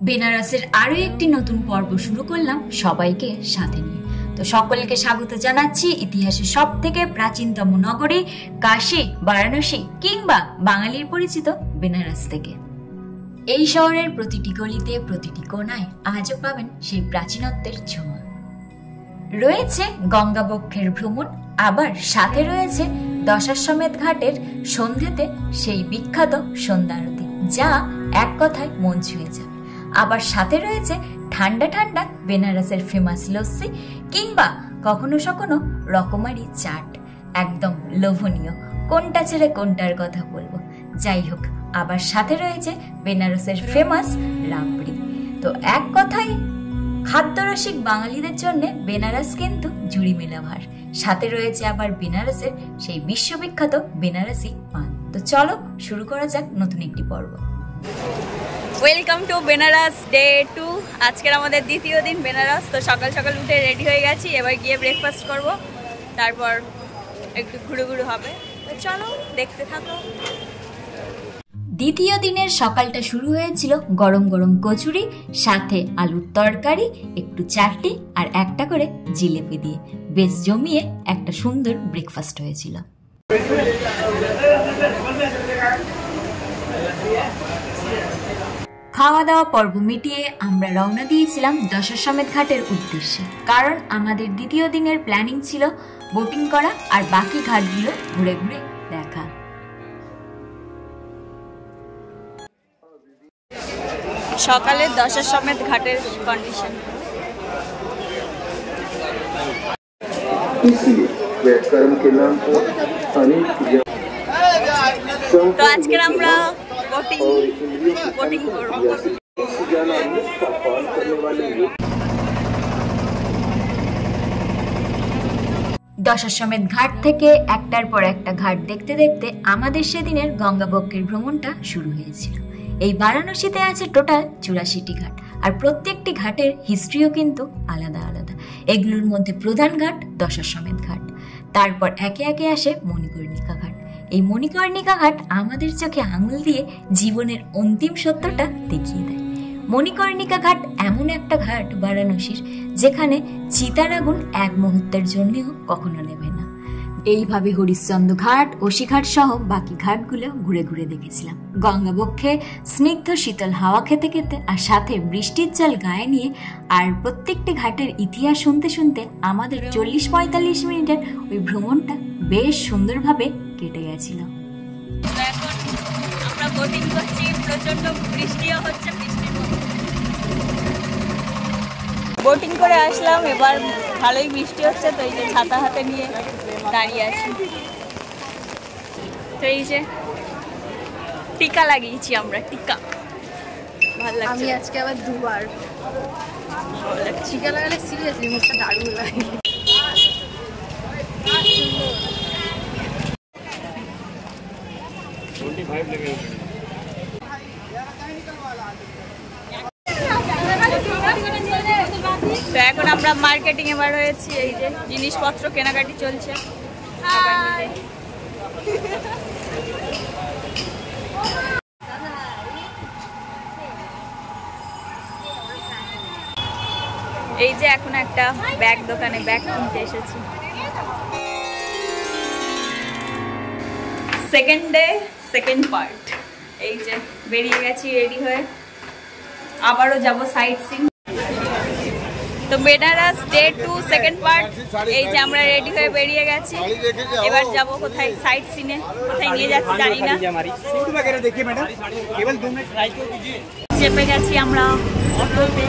বেনারসের আরো একটি নতুন পর্ব শুরু করলাম সবাইকে সাথে নিয়ে। তো সকলকে স্বাগত জানাচ্ছি ইতিহাসের সব থেকে প্রাচীনতম নগরী কাশী, বারাণসী কিংবা বাঙালির পরিচিত বেনারস থেকে। এই শহরের প্রতিটি গলিতে, প্রতিটি কোণায় আজও পাবেন সেই প্রাচীনত্বের ছোঁয়া। রয়েছে গঙ্গাবক্ষের ভ্রমণ, আবার সাথে রয়েছে দশাশ্বমেধ ঘাটের সন্ধ্যেতে সেই বিখ্যাত সন্ধ্যা আরতি, যা এক কথায় মন ছুঁয়ে যাবে। আবার সাথে রয়েছে ঠান্ডা ঠান্ডা বেনারসের ফেমাস লস্যি কিংবা কখনো কখনো রকমারি চাট, একদম লোভনীয়। কোনটা ছেড়ে কোনটার কথা বলবো, যাই হোক। আবার সাথে রয়েছে বেনারসের ফেমাস রাবড়ি। তো এক কথায় খাদ্যরসিক বাঙালিদের জন্য বেনারস কিন্তু জুড়ি মেলা ভার। সাথে রয়েছে আবার বেনারসের সেই বিশ্ববিখ্যাত বেনারসি পান। তো চলো শুরু করা যাক নতুন একটি পর্ব। Welcome to Benaras day 2। আজকের আমাদের দ্বিতীয় দিন বেনারস। তো সকাল সকাল উঠে রেডি হয়ে গেছি, এবার গিয়ে ব্রেকফাস্ট করব, তারপর একটু ঘুরু ঘুরু হবে। তো চলো দেখতে থাকো। দ্বিতীয় দিনের সকালটা শুরু হয়েছিল গরম গরম কচুরি, সাথে আলুর তরকারি, একটু চাটনি আর একটা করে জিলেপি দিয়ে বেশ জমিয়ে একটা সুন্দর ব্রেকফাস্ট হয়েছিল। খাওয়া দাওয়া পর্ব মিটিয়ে আমরা রওনা দিয়েছিলাম দশাশ্বমেধ ঘাটের উদ্দেশ্যে, কারণ আমাদের দ্বিতীয় দিনের প্ল্যানিং ছিল বোটিং করা আর বাকি ঘাটগুলো ঘুরে ঘুরে দেখা। সকালে দশাশ্বমেধ ঘাটের কন্ডিশন। তো আজকে আমরা বোটিং করব। দশাশ্বমেধ ঘাট থেকে একটার পর একটা ঘাট দেখতে দেখতে আমাদের সেদিনের গঙ্গাবক্ষের ভ্রমণটা শুরু হয়েছিল। এই বারাণসীতে আছে টোটাল 84টি ঘাট, আর প্রত্যেকটি ঘাটের হিস্ট্রিও কিন্তু আলাদা আলাদা। এগুলোর মধ্যে প্রধান ঘাট দশাশ্বমেধ ঘাট, তারপর একে একে আসে মণিকর্ণিকা ঘাট। এই মণিকর্ণিকা ঘাট আমাদের চোখে আঙুল দিয়ে জীবনের অন্তিম সত্যটা দেখিয়ে দেয়। মণিকর্ণিকা ঘাট এমন একটা ঘাট বারাণসীর যেখানে চিতার আগুন এক মুহূর্তের জন্যও কখনো নেবে না। এইভাবে হরিশ্চন্দ্র ঘাট, ওশিঘাট সহ বাকি ঘাটগুলো ঘুরে ঘুরে দেখেছিলাম। গঙ্গাবক্ষে স্নিগ্ধ শীতল হাওয়া খেতে খেতে আর সাথে বৃষ্টির জল গায়ে নিয়ে, আর প্রত্যেকটি ঘাটের ইতিহাস শুনতে শুনতে আমাদের 40-45 মিনিটের ওই ভ্রমণটা বেশ সুন্দরভাবে কেটে গেছিল। এখন আমরা বোটিং করছি, প্রচন্ড বৃষ্টিও হচ্ছে। বোটিং করে আসলাম, এবার ভালোই বৃষ্টি হচ্ছে, তো এই যে ছাতা হাতে নিয়ে দাঁড়িয়ে আছি। তো এই যে টিকা লাগিয়েছি আমরা, টিকা ভালো লাগছে। আমি আজকে আবার দুবার টিকা লাগালে সিরিয়াসলি মুখটা দারুণ লাগে। তো এখন আমরা মার্কেটিং এ বার হয়েছি, এই যে জিনিসপত্র কেনাকাটি চলছে। এই যে এখন একটা ব্যাগ দোকানে ব্যাগ কিনতে এসেছি। Second day second part. এই যে বেরিয়ে গেছি রেডি হয়ে, আবারও যাব সাইট সিন। তো বেনারস ডে 2 সেকেন্ড পার্ট। এই যে আমরা রেডি হয়ে বেরিয়ে গেছি, এবার যাব কোথায় সাইট সিনে। কোথায় নিয়ে যাচ্ছি জানি না। চেপে গেছি আমরা অটোতে।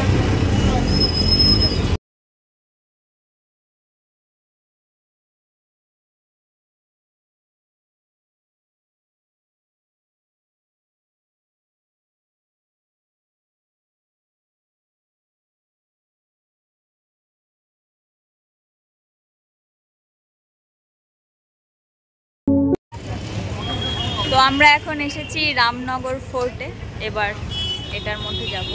তো আমরা এখন এসেছি রামনগর ফোর্টে, এবার এটার মধ্যে যাব।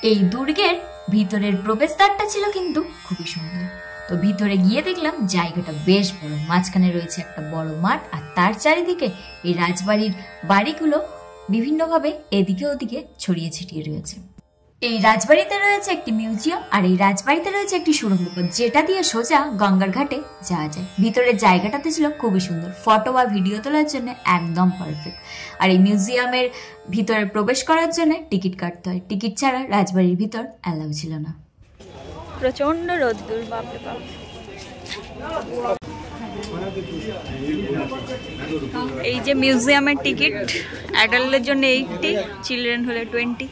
এই দুর্গের ভিতরের প্রবেশদ্বারটা ছিল কিন্তু খুবই সুন্দর। তো ভিতরে গিয়ে দেখলাম জায়গাটা বেশ বড়, মাঝখানে রয়েছে একটা বড় মাঠ, আর তার চারিদিকে এই রাজবাড়ির বাড়িগুলো বিভিন্নভাবে এদিকে ওদিকে ছড়িয়ে ছিটিয়ে রয়েছে। এই রাজবাড়িতে রয়েছে একটি মিউজিয়াম, আর এই রাজবাড়িতে রয়েছে একটি সুড়ঙ্গ পথ যেটা দিয়ে সোজা গঙ্গার ঘাটে যাওয়া যায়। ভিতরের জায়গাটাতে ছিল খুবই সুন্দর, ফটো বা ভিডিও তোলার জন্য একদম পারফেক্ট। আর এই মিউজিয়ামের ভিতরে প্রবেশ করার জন্য টিকিট কাটতে হয়, টিকিট ছাড়া রাজবাড়ির ভিতর অ্যালাউ ছিল না। প্রচন্ড রোদ্দুর, বাপরে বাপ। এই যে মিউজিয়ামের টিকিট, অ্যাডাল্টের জন্য 80, চিলড্রেন হলে 20।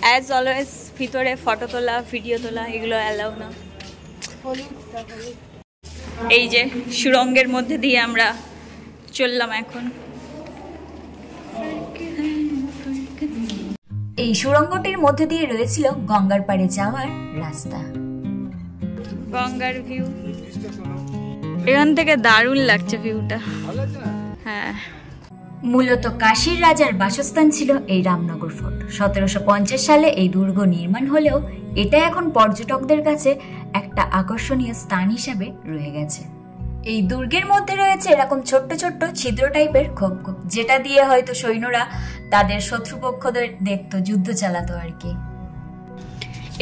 অ্যাজ অলওয়েজ ভিতরে ফটো তোলা, ভিডিও তোলা এগুলো অ্যালাউ না। এই যে সুড়ঙ্গের মধ্যে দিয়ে আমরা চললাম এখন। এই সুড়ঙ্গটির মধ্যে দিয়ে রয়েছিল গঙ্গার পাড়ে যাওয়ার রাস্তা। গঙ্গার ভিউ এখান থেকে দারুণ লাগছে ভিউটা। হ্যাঁ, মূলত কাশীর রাজার বাসস্থান ছিল এই রামনগর ফোর্ট। 1750 সালে এই দুর্গ নির্মাণ হলেও এটা এখন পর্যটকদের কাছে একটা আকর্ষণীয় স্থান হিসেবে রয়ে গেছে। এই দুর্গের মধ্যে রয়েছে এরকম ছোট্ট ছোট্ট ছিদ্র টাইপের খোপ, যেটা দিয়ে হয়তো সৈন্যরা তাদের শত্রুপক্ষদের দেখতো, যুদ্ধ চালাতো আর কি।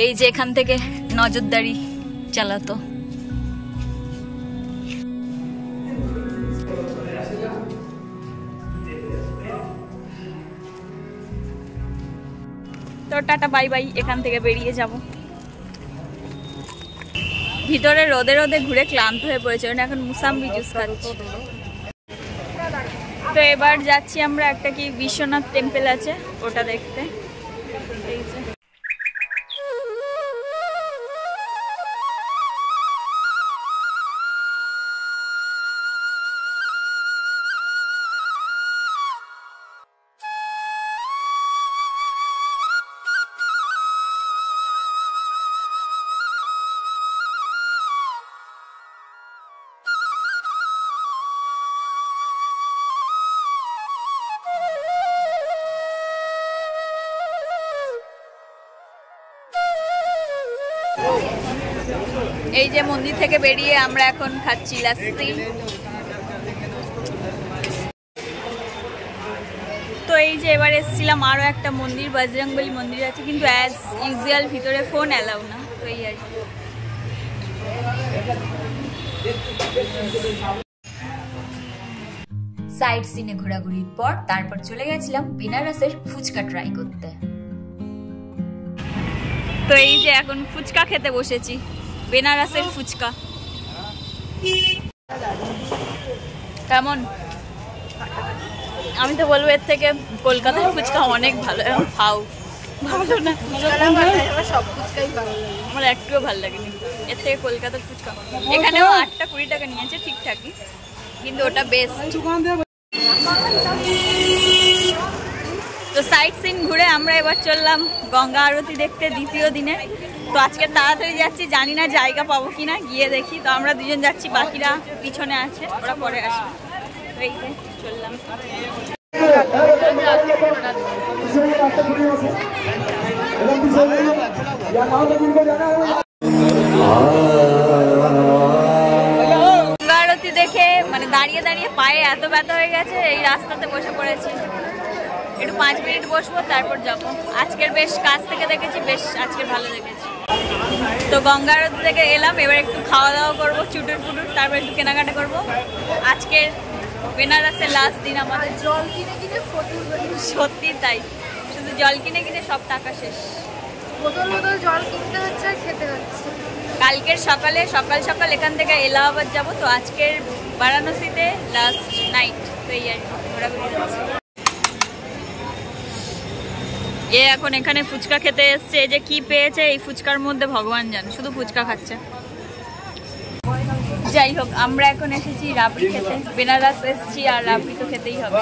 এই যে এখান থেকে নজরদারি চালাতো। তো টাটা বাই বাই, এখান থেকে বেরিয়ে যাব। ভিতরে রোদে রোদে ঘুরে ক্লান্ত হয়ে পড়েছে, এখন মুসাম্বি জুস খাচ্ছি। তো এবার যাচ্ছি আমরা একটা কি বিশ্বনাথ টেম্পল আছে ওটা দেখতে। এই যে এই যে মন্দির থেকে বেরিয়ে আমরা এখন খাচ্ছি লাস্সি। তো এই যে এবার এসেছিলাম আরো একটা মন্দির, বজরংবলী মন্দির আছে, কিন্তু অ্যাজ ইউজুয়াল ভিতরে ফোন অ্যালাউ না। তো এই আর কি। সাইড সিনে ঘোরাঘুরির পর তারপর চলে গেছিলাম বেনারসের ফুচকা ট্রাই করতে। তো এই যে এখন ফুচকা খেতে বসেছি, বেনারসের ফুচকা। কেমন? আমি তো বলবো এর থেকে কলকাতার ফুচকা অনেক ভালো। এবং খাও ভালো না, আমার একটুও ভালো লাগেনি এর থেকে কলকাতার ফুচকা। এখানেও 8-20 টাকা নিয়েছে ঠিকঠাকই, কিন্তু ওটা বেস্ট। তো সাইট সিন ঘুরে আমরা এবার চললাম গঙ্গা আরতি দেখতে দ্বিতীয় দিনে। তো আজকে তাড়াতাড়ি যাচ্ছি, জানি না জায়গা পাবো কিনা, গিয়ে দেখি। তো আমরা দুজন যাচ্ছি, বাকিরা পিছনে আছে, ওরা পরে আসবে। তো এই যে চললাম। গঙ্গা আরতি দেখে মানে দাঁড়িয়ে দাঁড়িয়ে পায়ে এত ব্যথা হয়ে গেছে, এই রাস্তাতে বসে পড়েছি। একটু 5 মিনিট বসবো, তারপর যাবো। আজকের বেশ কাছ থেকে দেখেছি, বেশ আজকের ভালো দেখেছি। তো গঙ্গা আরতি থেকে এলাম, এবার একটু খাওয়া দাওয়া করবো, চুটুর পুটুর, তারপর একটু কেনাকাটা করবো। আজকের বেনারসের লাস্ট দিন আমাদের। জল কিনে কিনে সত্যি তাই, শুধু জল কিনে কিনে সব টাকা শেষ। বোতল বোতল জল কিনতে হচ্ছে আর খেতে হচ্ছে। কালকের সকালে সকাল সকাল এখান থেকে এলাহাবাদ যাবো। তো আজকের বারাণসীতে লাস্ট নাইট। তো এই আর ঘোরাঘুরি যাচ্ছে। এ এখন এখানে ফুচকা খেতে এসছে, এই যে কি পেয়েছে এই ফুচকার মধ্যে ভগবান জানে, শুধু ফুচকা খাচ্ছে। যাই হোক, আমরা এখন এসেছি রাবড়ি খেতে। বেনারস এসেছি আর রাবড়ি তো খেতেই হবে।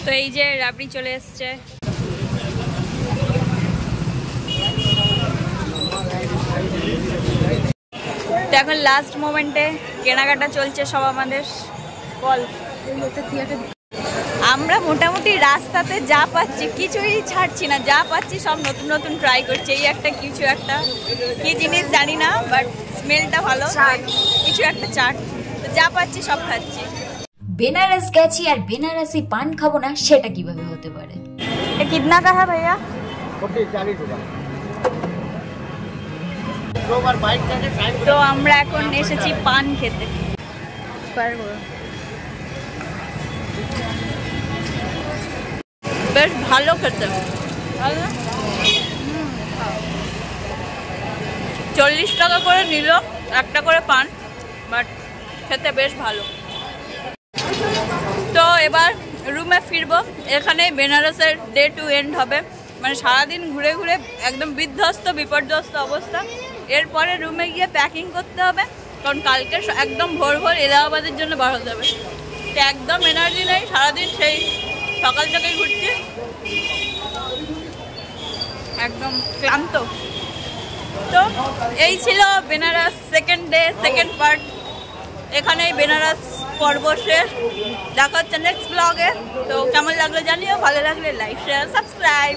তো এই যে রাবড়ি চলে এসছে। তো এখন লাস্ট মোমেন্টে কেনাকাটা চলছে সব আমাদের। বল, আমরা মোটামুটি রাস্তাতে যা পাচ্ছি কিছুই ছাড়ছি না, যা পাচ্ছি সব নতুন নতুন ট্রাই করছি। এই একটা কিছু একটা কি জিনিস জানি না, বাট স্মেলটা ভালো, কিছু একটা চাট। তো যা পাচ্ছি সব খাচ্ছি। বেনারস গেছি আর বেনারসি পান খাবো না, সেটা কিভাবে হতে পারে? कितना का है भैया? 40 তো আমরা এখন এসেছি পান খেতে। বেশ ভালো খেতে, 40 টাকা করে নিল একটা করে পান, বাট খেতে বেশ ভালো। তো এবার রুমে ফিরবো। এখানে বেনারসের ডে 2 এন্ড হবে, মানে সারাদিন ঘুরে ঘুরে একদম বিধ্বস্ত বিপর্যস্ত অবস্থা। এরপরে রুমে গিয়ে প্যাকিং করতে হবে, কারণ কালকে একদম ভোর ভোর এলাহাবাদের জন্য বার হতে হবে। তো একদম এনার্জি নেই, সারাদিন সেই সকাল থেকে ঘুরছি, একদম ক্লান্ত। তো এই ছিল Benaras second day second part. এখানেই বেনারস পর্ব শেষ। দেখা হচ্ছে নেক্সট ব্লগে। তো কেমন লাগলো জানিও, ভালো লাগলে লাইক শেয়ার সাবস্ক্রাইব।